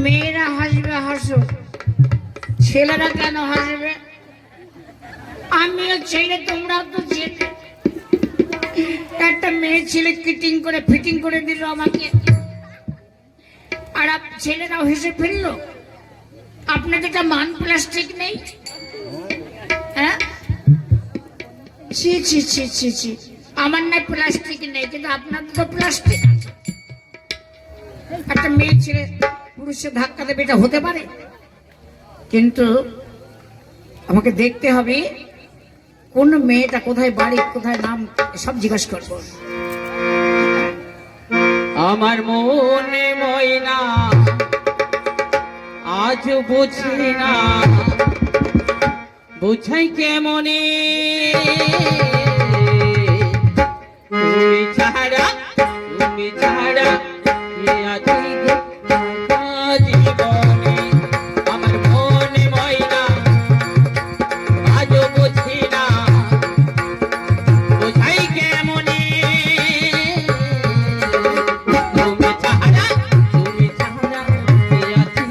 মেয়েরা হাসবে হাসো, ছেলেরা কেন হাসবে? আমিও ছেলে, তোমরাও তো ছেলে। একটা মেয়ে ছেলে কিটিং করে ফিটিং করে দিল আমাকে, আর ছেলেরাও হেসে ফেললো। আপনাদের একটা মান প্লাস্টিক নেই? হ্যাঁ, ছি ছি ছি ছি ছি। আমার না প্লাস্টিক নেই, কিন্তু আপনাদের তো প্লাস্টিক আছে। একটা মেয়ে ছেলে পুরুষের ধাক্কা দেবে, এটা হতে পারে? কিন্তু আমাকে দেখতে হবে কোন মেয়েটা, কোথায় বাড়ি, কোথায় নাম, সব জিজ্ঞাসা করবো। আমার মনে ময়না আজ বুঝি না, বুঝাই কেমনে তুমি ছাড়া, তুমি ছাড়া কে আছে জীবনে। আমার মনে ময়না আজ বুঝি না, বুঝাই কেমনে তুমি ছাড়া, তুমি ছাড়া কে আছে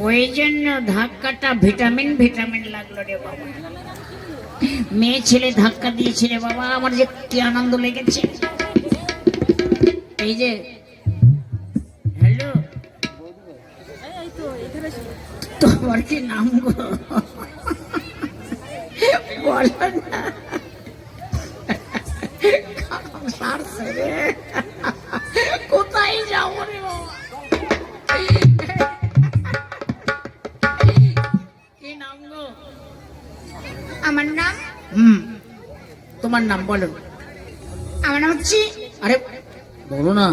ওই জন্য ধাক্কাটা ভিটামিন ভিটামিন লাগলো রে বাবা। মেয়ে ছেলে ধাক্কা দিয়েছিল বাবা, আমার যে কি আনন্দ লেগেছে। এই যে হ্যালো, তোমার কি নাম গো? বলো না। কোথায় যাবো রে বাবা? কি নাম গো? আমার নাম? তোমার নাম বলো। আমার নাম হচ্ছে। আরে বলো না,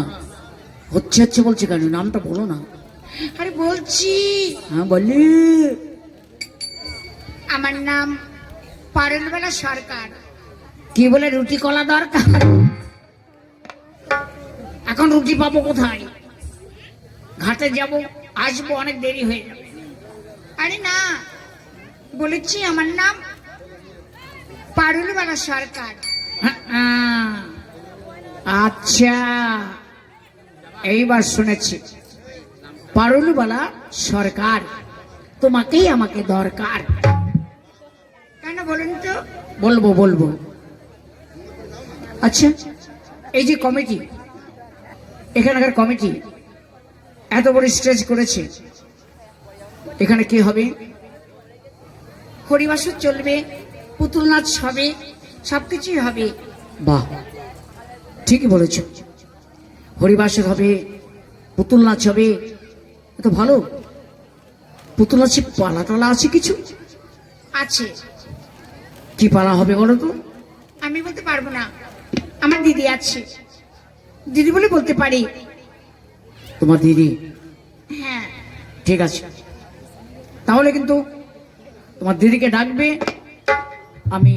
হচ্ছে হচ্ছে বলছে কেন? নামটা বলো না। আরে বলছি। হ্যাঁ বলি। আমার নাম পারুলবেলা সরকার। কি বলে? রুটি কলা দরকার। এখন রুটি পাবো কোথায়? ঘাটে যাব, আসবো, অনেক দেরি হয়ে যাবে। আরে না, বলেছি আমার নাম পারুলবেলা সরকার। আচ্ছা, এইবার শুনেছি। পারুলবেলা সরকার, তোমাকেই আমাকে দরকার। কেন বলুন তো? বলবো বলবো। আচ্ছা, এই যে কমিটি, এখানকার কমিটি এত বড় স্টেজ করেছে, এখানে কি হবে? হরিবাসর চলবে, পুতুল নাচ হবে, সবকিছুই হবে। বাহ, ঠিকই বলেছ। হরিবাসর হবে, পুতুল নাচ হবে, এত ভালো। পুতুল নাচে পালা টালা আছে কিছু? আছে। কি পালা হবে বলো তো? আমি বলতে পারবো না, আমার দিদি আছে। দিদি বলে বলতে পারি। তোমার দিদি? হ্যাঁ। ঠিক আছে, তাহলে কিন্তু তোমার দিদিকে ডাকবে, আমি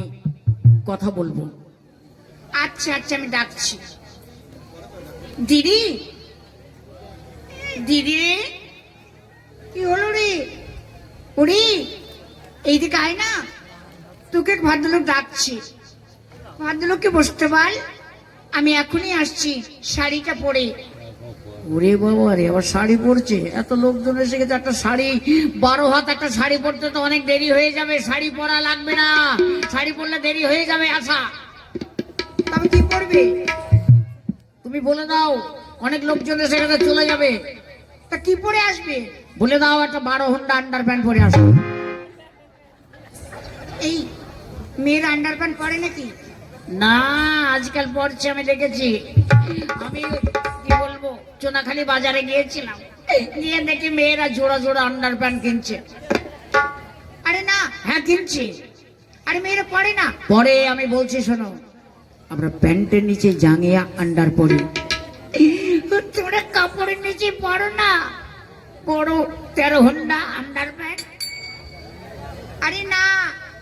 কথা বলবো। আচ্ছা আচ্ছা, আমি ডাকছি। দিদি, দিদি রে, কি হলো রে? ওরে এইদিকে আয় না, তোকে ভদ্রলোক ডাকছি। ভদ্রলোককে বসতে বল, আমি এখনই আসছি শাড়িটা পরে। ওরে বাবা রে, আবার শাড়ি পরছে? এত লোকজন এসে গেছে, একটা শাড়ি 12 হাত একটা শাড়ি পরতে তো অনেক দেরি হয়ে যাবে। শাড়ি পরা লাগবে না, শাড়ি পরলে দেরি হয়ে যাবে আসা। তবে কি পরবে তুমি বলে দাও, অনেক লোকজন এসে গেছে, চলে যাবে। তা কি পরে আসবে বলে দাও? একটা 12 ঘন্টা আন্ডার প্যান্ট পরে আসবে। এই মেয়ের আন্ডার প্যান্ট পরে নাকি? না, আজকাল পরছে, আমি দেখেছি। আমি কি বলবো, চোনাখালী বাজারে গিয়েছিলাম, গিয়ে দেখি মেয়েরা জোড়া জোড়া আন্ডার প্যান্ট কিনছে। আরে না, হ্যাঁ কিনছে। আরে মেয়েরা পরে না? পরে। আমি বলছি শোনো, আমরা প্যান্টের নিচে জাঙ্গিয়া আন্ডার পরি, তোমরা কাপড়ের নিচে পরো না বড় 13 ঘন্টা আন্ডার প্যান্ট। আরে না,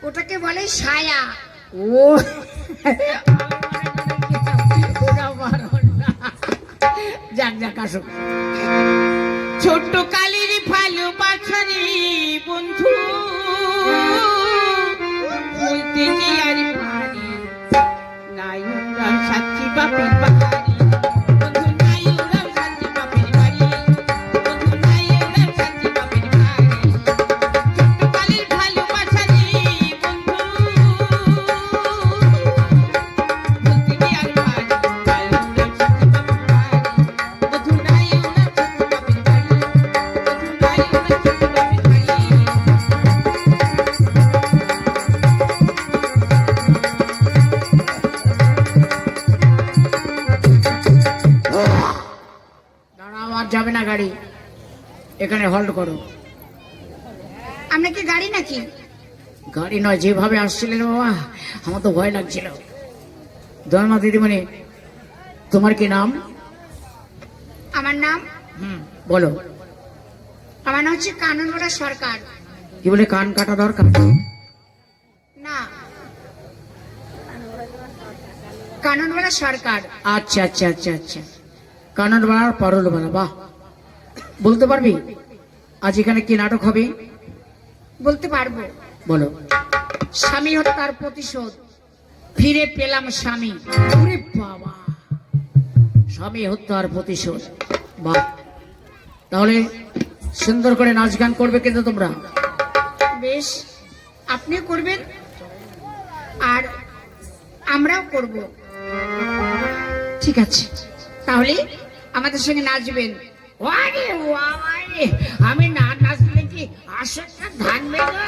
ওটাকে বলে সায়া। ও যাক যাক, আসো। ছোট্ট কালের ভালোবাসারে বন্ধু গাড়ি, এখানে হল্ট করো। আমরা কি গাড়ি নাকি? গাড়ি নয়, যেভাবে আসছিলেন বাবা আমার তো ভয় লাগছিল। ধর্মা দিদিমণি, তোমার কি নাম? আমার নাম বলো। আমার নাম হচ্ছে কাননগোড়া সরকার। কি বলে কান কাটা দরকার? না, কাননগোড়া সরকার। আচ্ছা আচ্ছা আচ্ছা আচ্ছা, কানার বাড়ার পারল বাড়া, বাহ। বলতে পারবি আজ এখানে কি নাটক হবে? বলতে পারবো। বলো। স্বামী হত্যার প্রতিশোধ, ফিরে পেলাম স্বামী। ওরে বাবা, স্বামী হত্যার প্রতিশোধ, বাহ। তাহলে সুন্দর করে নাচ গান করবে কিন্তু তোমরা। বেশ, আপনিও করবেন আর আমরাও করব। ঠিক আছে, তাহলে আমাদের সঙ্গে নাচবেন। ওরে বাবা রে, আমি না নাচলে কি আসরটা থাকবে গো?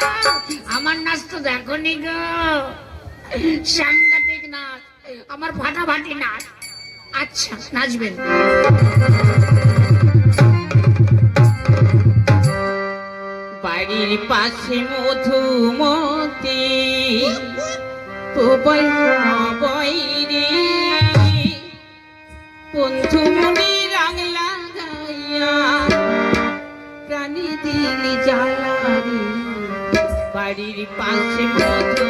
আমার নাচ তো দেখো নি গো, সাংঘাতিক নাচ, আমার ফাটাফাটি নাচ। আচ্ছা, নাচবেন। বাড়ির পাশে মধুমতি প্রবল বৈরে বন্ধু মনে রং লাগাইয়া প্রাণী দিলি জ্বালারি বাড়ির পাশে মধু